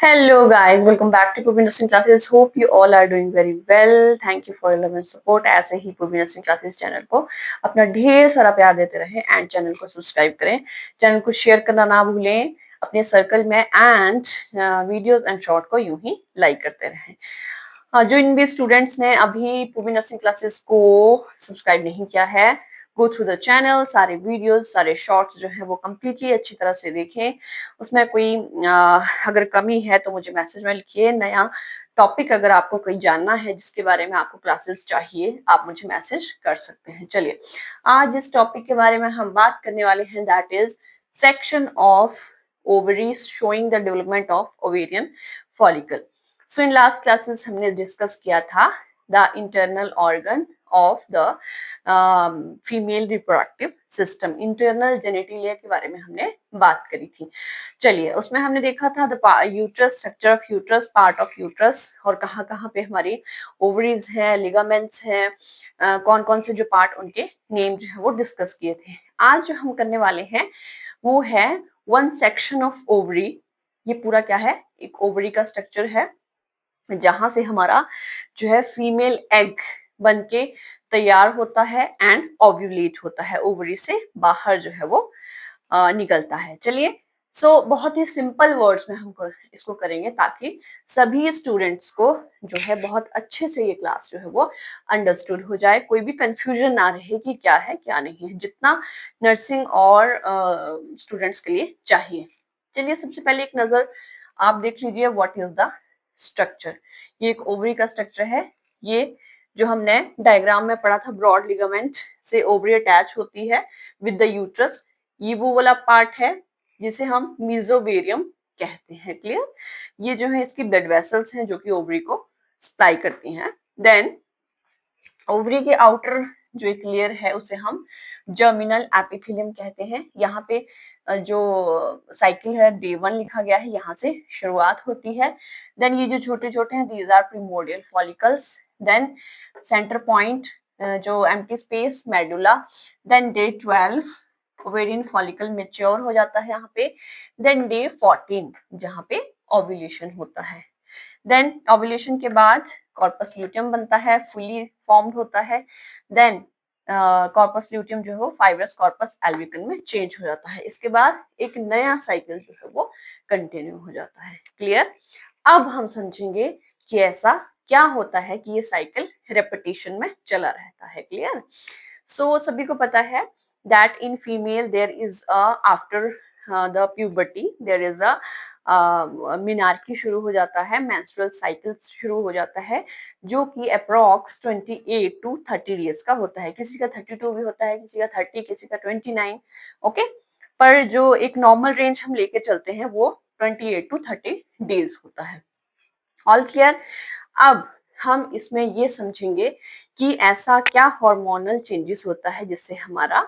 Hello guys, welcome back to Purvi Nursing Classes. Hope you all are doing very well. Thank you for your love and support. ऐसे ही Purvi Nursing Classes channel को अपना ढेर सारा प्यार देते रहें and channel को subscribe करें, चैनल को शेयर करना ना भूलें अपने सर्कल में एंड वीडियोस एंड शॉर्ट को यूं ही लाइक करते रहें। जो इन भी स्टूडेंट्स ने अभी पूर्वी नर्सिंग क्लासेस को सब्सक्राइब नहीं किया है, गो थ्रू द चैनल, सारे वीडियोस सारे शॉर्ट्स जो है वो कम्प्लीटली अच्छी तरह से देखें। उसमें कोई अगर कमी है तो मुझे मैसेज में लिखिए। नया टॉपिक अगर आपको कोई जानना है जिसके बारे में आपको क्लासेस चाहिए, आप मुझे मैसेज कर सकते हैं। चलिए आज जिस टॉपिक के बारे में हम बात करने वाले हैं that is section of ovaries showing the development of ovarian follicle. So in last classes हमने डिस्कस किया था the internal organ of the female reproductive system, internal genitalia के बारे में हमने बात करी थी। चलिए उसमें हमने देखा था the uterus, structure of uterus, part of uterus और कहाँ कहाँ पे हमारी ओवरीज हैं, लिगामेंट्स हैं, कौन कौन से जो पार्ट उनके नेम जो है वो डिस्कस किए थे। आज जो हम करने वाले हैं वो है वन सेक्शन ऑफ ओवरी। ये पूरा क्या है, एक ओवरी का स्ट्रक्चर है जहां से हमारा जो है फीमेल एग बनके तैयार होता है एंड ओव्यूलेट होता है, ओवरी से बाहर जो है वो निकलता है। चलिए बहुत ही सिंपल वर्ड्स में हम इसको करेंगे ताकि सभी स्टूडेंट्स को जो है बहुत अच्छे से ये क्लास जो है वो अंडरस्टूड हो जाए, कोई भी कंफ्यूजन ना रहे कि क्या है क्या नहीं है, जितना नर्सिंग और स्टूडेंट्स के लिए चाहिए। चलिए सबसे पहले एक नजर आप देख लीजिए व्हाट इज द स्ट्रक्चर। ये एक ओवरी का स्ट्रक्चर है। ये जो हमने डायग्राम में पढ़ा था, ब्रॉड लिगामेंट से ओवरी अटैच होती है विद द यूट्रस। ये वो वाला पार्ट है जिसे हम मीजोवेरियम कहते हैं। क्लियर? ये जो है इसकी ब्लड वेसल्स हैं जो कि ओवरी को सप्लाई करती हैं। देन ओवरी के आउटर जो एक लेयर है उसे हम जर्मिनल एपिथेलियम कहते हैं। यहाँ पे जो साइकिल है डे 1 लिखा गया है, यहाँ से शुरुआत होती है। देन ये जो छोटे छोटे हैं these are primordial follicles. Then centre point जो empty space medulla. Then day 12 ovarian follicle mature हो जाता है यहाँ पे। देन डे 14 जहाँ पे ओव्यूलेशन होता है। देन ओव्यूलेशन के बाद कॉर्पस ल्यूटियम बनता है, फुली फॉर्म्ड होता है। देन कॉर्पस ल्यूटियम जो है वो फाइब्रस कॉर्पस एल्विकन में चेंज हो जाता है। इसके बाद एक नया साइकिल जो है वो कंटिन्यू हो जाता है। क्लियर? अब हम समझेंगे कि ऐसा क्या होता है कि ये साइकिल रेपिटेशन में चला रहता है। क्लियर? सो सभी को पता है that in female there is after the puberty there is a menarche शुरू हो जाता है, मेंस्ट्रुअल साइकिल शुरू हो जाता है जो कि अप्रॉक्स 28 टू 30 डेज का होता है। किसी का 32 भी होता है, किसी का 30, किसी का 29। ओके, पर जो एक नॉर्मल रेंज हम लेके चलते हैं वो 28 टू 30 डेज होता है। All clear? अब हम इसमें ये समझेंगे कि ऐसा क्या हार्मोनल चेंजेस होता है जिससे हमारा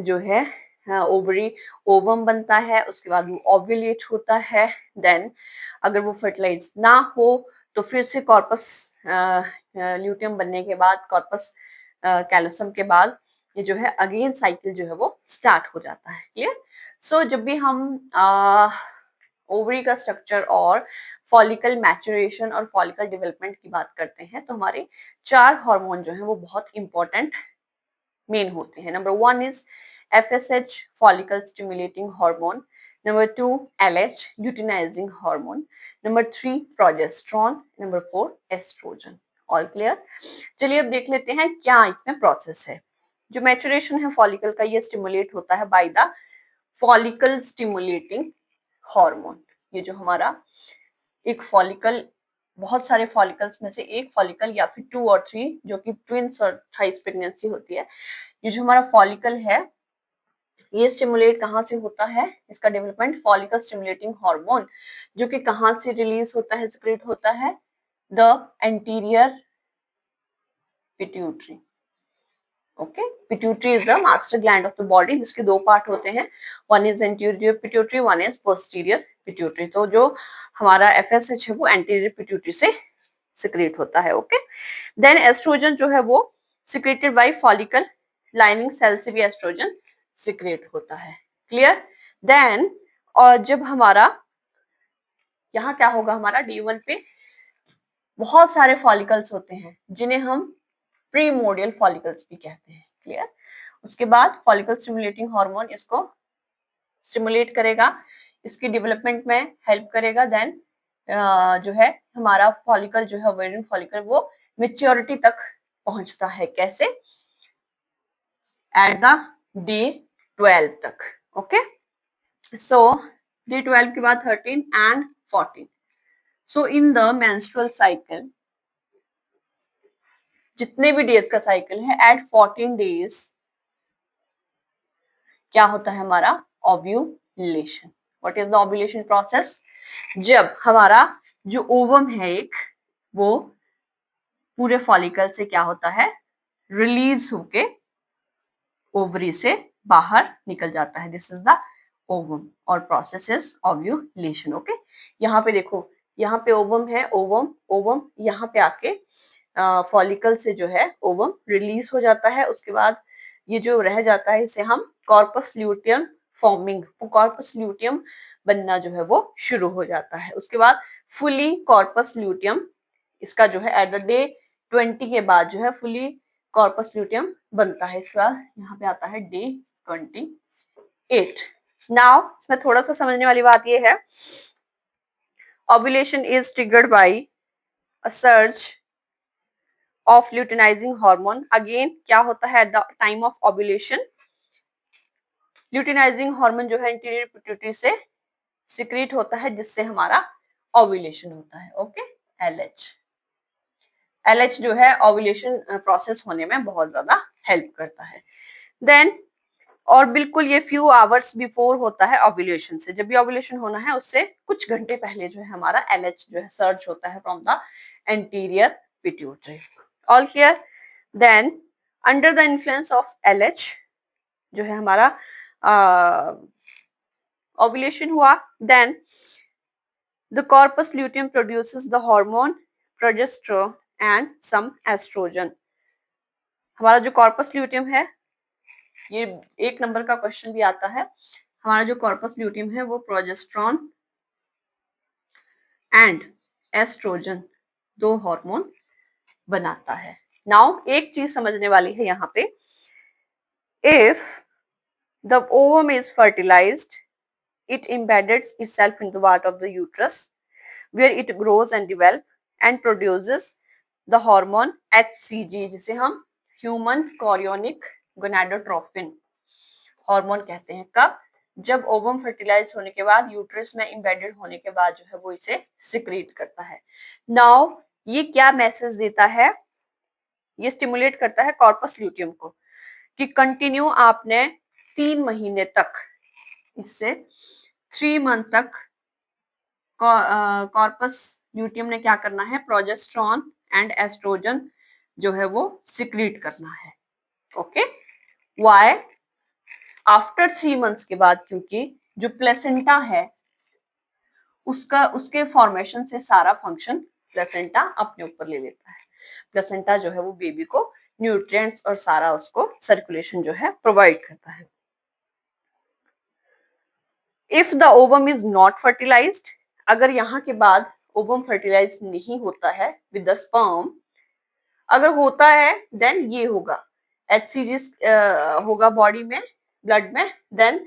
जो है ओवरी ओवम बनता है, उसके बाद वो ओव्यूलेट होता है। देन अगर वो फर्टिलाइज ना हो तो फिर से कॉर्पस ल्यूटियम बनने के बाद, कॉर्पस कैलोसम के बाद ये जो है अगेन साइकिल जो है वो स्टार्ट हो जाता है। क्लियर? सो जब भी हम ओवरी का स्ट्रक्चर और फॉलिकल मैचुरेशन और फॉलिकल डेवलपमेंट की बात करते हैं तो हमारे 4 हार्मोन जो है वो बहुत इंपॉर्टेंट मेन होते हैं। Number 1 is FSH follicle stimulating hormone, number 2 LH luteinizing hormone, number 3 progesterone, number 4 estrogen। All clear? चलिए अब देख लेते हैं क्या इसमें प्रोसेस है। जो मैचुरेशन है फॉलिकल का ये स्टिमुलेट होता है by the follicle stimulating hormone. ये जो हमारा एक फॉलिकल, बहुत सारे फॉलिकल्स में से एक फॉलिकल या फिर 2 और 3 जो कि ट्विंस और थाइस प्रेगनेंसी होती है, ये जो हमारा फॉलिकल है ये स्टिमुलेट कहाँ से होता है, इसका डेवलपमेंट फॉलिकल स्टिमुलेटिंग हार्मोन जो कि कहाँ से रिलीज होता है, सिक्रेट होता है, the anterior pituitary. Okay, pituitary is the master gland of the body जिसके 2 पार्ट होते हैं, one is anterior pituitary, one is posterior pituitary. तो जो हमारा FSH है वो एंटीरियर पिट्यूटरी से सिक्रेट होता है। ओके, देन एस्ट्रोजन जो है वो secreted by follicle lining cell से भी एस्ट्रोजन सिक्रेट होता है। क्लियर? देन और जब हमारा यहाँ क्या होगा, हमारा D1 पे बहुत सारे फॉलिकल्स होते हैं जिन्हें हम प्रीमोडियल फॉलिकल्स भी कहते हैं। क्लियर? उसके बाद फॉलिकल स्टिमुलेटिंग हार्मोन इसको स्टिमुलेट करेगा, इसकी डेवलपमेंट में हेल्प करेगा। देन जो है हमारा फॉलिकल जो है ओवेरियन फॉलिकल वो मेच्योरिटी तक पहुंचता है। कैसे? एट द डे 12 तक। ओके, सो डे 12 के बाद 13 and 14। So in the menstrual cycle, जितने भी डेज का साइकिल है, एट 14 डेज क्या होता है हमारा? Ovulation. What is the ovulation process? जब हमारा जो ओवम है एक, वो पूरे फॉलिकल से क्या होता है? रिलीज होके ओवरी से बाहर निकल जाता है। दिस इज द ओवम और प्रोसेस इज ओव्यूलेशन। ओके, यहाँ पे देखो, यहाँ पे ओवम है, ओवम ओवम, यहाँ पे आके फॉलिकल से जो है ओवम रिलीज हो जाता है। उसके बाद ये जो रह जाता है इसे हम corpus luteum forming, corpus luteum बनना जो है वो शुरू हो जाता है। उसके बाद फुली कॉर्पस ल्यूटियम इसका जो है एट द डे 20 के बाद जो है फुली कॉर्पस ल्यूटियम बनता है। इसके बाद यहाँ पे आता है डे 28। नाउ इसमें थोड़ा सा समझने वाली बात ये है, ovulation is triggered by a surge of luteinizing hormone. Again क्या होता है at the time of ovulation? Luteinizing hormone जो है एंटीरियर पिट्यूटरी से सिक्रीट होता है, जिससे हमारा ओव्यूलेशन होता है। Okay, LH। LH जो है ओव्यूलेशन प्रोसेस होने में बहुत ज्यादा हेल्प करता है। देन और बिल्कुल ये फ्यू आवर्स बिफोर होता है ओव्यूलेशन से, जब भी ओव्यूलेशन होना है उससे कुछ घंटे पहले जो है हमारा LH जो है सर्ज होता है from the anterior pituitary. All clear? Then under the influence of LH जो है हमारा ओव्यूलेशन हुआ, then the corpus luteum produces the hormone progesterone and some estrogen. हमारा जो कॉर्पस ल्यूटियम है, ये 1 नंबर का क्वेश्चन भी आता है, हमारा जो कॉर्पस ल्यूटियम है वो प्रोजेस्टेरोन एंड एस्ट्रोजन 2 हार्मोन बनाता है। नाउ एक चीज समझने वाली है यहाँ पे, if the ovum is fertilized, it embeds itself in the part of the uterus where it grows and develops and produces the hormone HCG, जिसे हम ह्यूमन कोरियोनिक गोनाडोट्रोपिन हार्मोन कहते हैं। कब? जब ओवम फर्टिलाइज होने के बाद, यूट्रस में एम्बेडेड होने के बाद जो है वो इसे सिक्रीट करता है। नाउ ये क्या मैसेज देता है? ये स्टिमुलेट करता है कॉर्पस ल्यूटियम को कि कंटिन्यू आपने 3 महीने तक, इससे 3 मंथ तक कॉर्पस ल्यूटियम ने क्या करना है? प्रोजेस्टेरोन एंड एस्ट्रोजन जो है वो सिक्रीट करना है। Okay, why? आफ्टर 3 मंथ्स के बाद, क्योंकि जो प्लेसेंटा है उसके फॉर्मेशन से सारा फंक्शन प्लेसेंटा अपने ऊपर ले लेता है। प्लेसेंटा जो है वो बेबी को न्यूट्रिएंट्स और सारा उसको सर्कुलेशन जो है प्रोवाइड करता है। If the ovum is not fertilized, अगर यहाँ के बाद ओवम फर्टिलाइज नहीं होता है विद द स्पर्म, अगर होता है देन ये होगा HCG होगा बॉडी में, ब्लड में, देन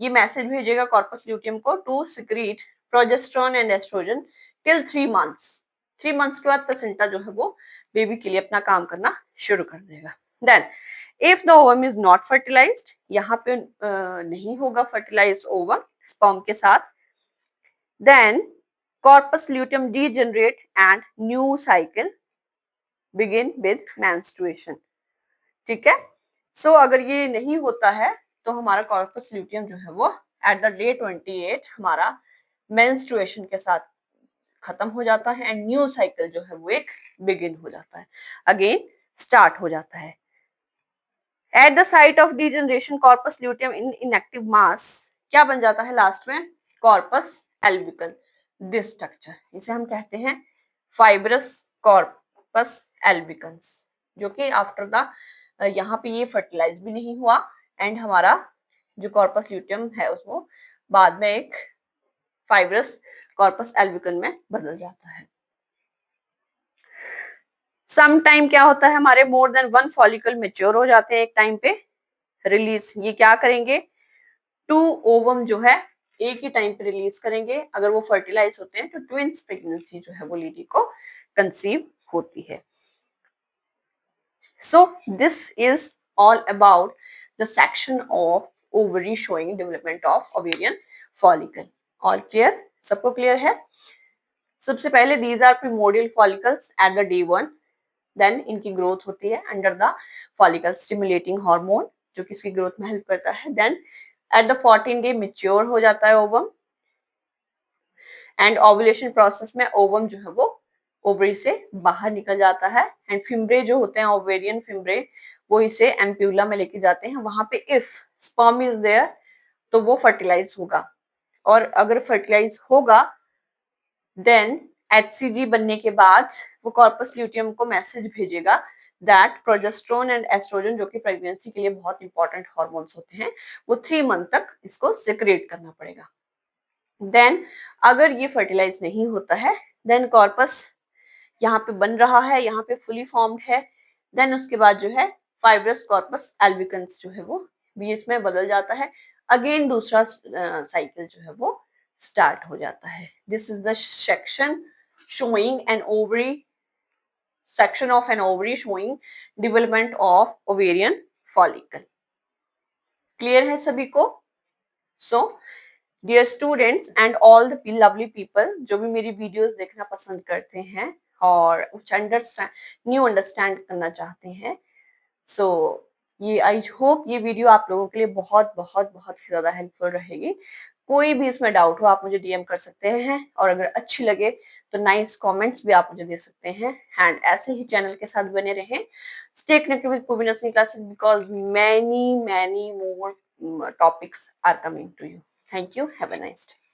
ये मैसेज भेजेगा कॉर्पस ल्यूटियम को to secrete progesterone and estrogen till 3 months. 3 months के बाद प्लेसेंटा जो है वो बेबी के लिए अपना काम करना शुरू कर देगा। Then if the ovum is not fertilized, यहाँ पे नहीं होगा फर्टिलाइज ओवम स्पर्म के साथ, then corpus luteum degenerate and new cycle begin with menstruation। ठीक है, सो अगर ये नहीं होता है तो हमारा कॉर्पस ल्यूटियम जो है वो एट द डे 28 हमारा मेंस्ट्रुएशन के साथ खत्म हो जाता है एंड न्यू साइकिल जो है वो एक बिगिन हो जाता है, अगेन स्टार्ट हो जाता है। At the site of degeneration corpus luteum in inactive mass क्या बन जाता है लास्ट में? Corpus albicans. दिस स्ट्रक्चर इसे हम कहते हैं फाइब्रस कॉर्पस एल्बिकन्स, जो कि आफ्टर द यहाँ पे ये फर्टिलाइज भी नहीं हुआ एंड हमारा जो कॉर्पस ल्यूटियम है उसको बाद में एक फाइब्रस कॉर्पस एल्विकन में बदल जाता है। सम टाइम क्या होता है, हमारे more than one follicle mature हो जाते हैं एक टाइम पे, रिलीज ये क्या करेंगे, 2 ओवम जो है एक ही टाइम पे रिलीज करेंगे। अगर वो फर्टिलाइज होते हैं तो ट्विंस प्रेगनेंसी जो है वो लेडी को कंसीव होती है। So this is all about the section of ovary showing development of ovarian follicle. All clear? सबको clear है? सबसे पहले these are primordial follicles at the day 1. Then इनकी ग्रोथ होती है under the follicle stimulating hormone जो कि इसकी ग्रोथ में हेल्प करता है। Then at the 14 day mature हो जाता है ओवम एंड ओवुलेशन प्रोसेस में ओवम जो है वो ओवरी से बाहर निकल जाता है एंड फिम्ब्रे जो होते हैं ओवेरियन फिम्ब्रे वो इसे एम्प्यूला में लेके जाते हैं। वहां पे इफ स्पर्म इज देयर तो वो फर्टिलाइज होगा और अगर फर्टिलाइज होगा देन HCG बनने के बाद वो कॉर्पस ल्यूटियम को मैसेज भेजेगा दैट प्रोजेस्टेरोन एंड एस्ट्रोजन जो कि प्रेगनेंसी के लिए बहुत इंपॉर्टेंट हार्मोन्स होते हैं वो 3 मंथ तक इसको सिक्रेट करना पड़ेगा। देन अगर ये फर्टिलाइज नहीं होता है देन कॉर्पस यहाँ पे बन रहा है, यहाँ पे फुली फॉर्म्ड है, देन उसके बाद जो है फाइब्रस कॉर्पस एल्विकन्स जो है वो बीच में बदल जाता है। अगेन दूसरा साइकिल जो है वो स्टार्ट हो जाता है। This is the section showing an ovary section of an ovary showing development of ovarian follicle. Clear है सभी को? So dear students and all the lovely people जो भी मेरी वीडियोस देखना पसंद करते हैं और कुछ न्यू अंडरस्टैंड करना चाहते हैं, सो ये आई होप ये वीडियो आप लोगों के लिए बहुत बहुत बहुत ही ज्यादा हेल्पफुल रहेगी। कोई भी इसमें डाउट हो आप मुझे डीएम कर सकते हैं और अगर अच्छी लगे तो नाइस कमेंट्स भी आप मुझे दे सकते हैं एंड ऐसे ही चैनल के साथ बने रहें। Stay connected with Pubin Nursing Classes because many more topics are coming to you. Thank you. Have a nice day.